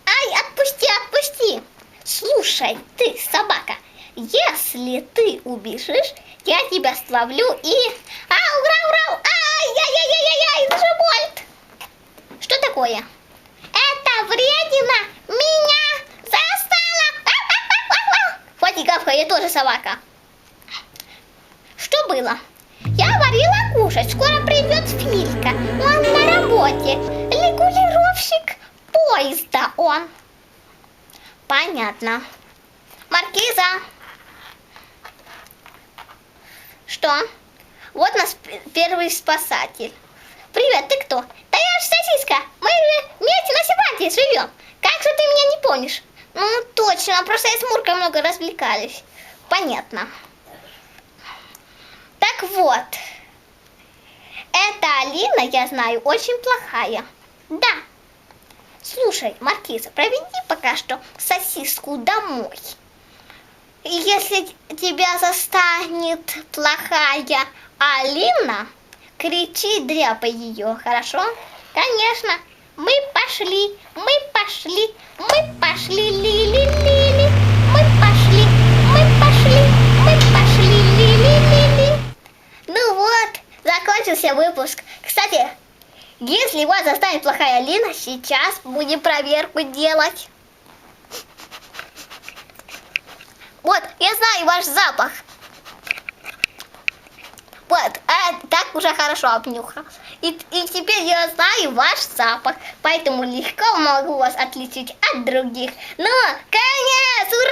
Ай, отпусти, отпусти. Слушай, ты, собака, если ты убежишь, я тебя словлю и... Ау! Ай-яй-яй-яй-яй, это же Вольт! Что такое? Это вредина меня застала! Хватит гавкать, я тоже собака. Что было? Я варила кушать, скоро придет Филька. Он на работе. Регулировщик поезда он. Понятно. Маркиза. Что? Вот наш первый спасатель. Привет, ты кто? Да я же Сосиска. Мы вместе на Севанте живем. Как же ты меня не помнишь? Ну, точно, просто я с Муркой много развлекались. Понятно. Так вот. Эта Алина, я знаю, очень плохая. Да. Слушай, Маркиза, проведи пока что Сосиску домой. И если тебя застанет плохая Алина, кричи, дряпай ее, хорошо? Конечно. Мы пошли, ли-ли-ли-ли. Мы пошли, ли-ли-ли-ли. Ну вот, закончился выпуск. Кстати, если вас застанет плохая Алина, сейчас будем проверку делать. Вот, я знаю ваш запах. Вот, так уже хорошо обнюхал. И теперь я знаю ваш запах, поэтому легко могу вас отличить от других. Ну, конец! Ура!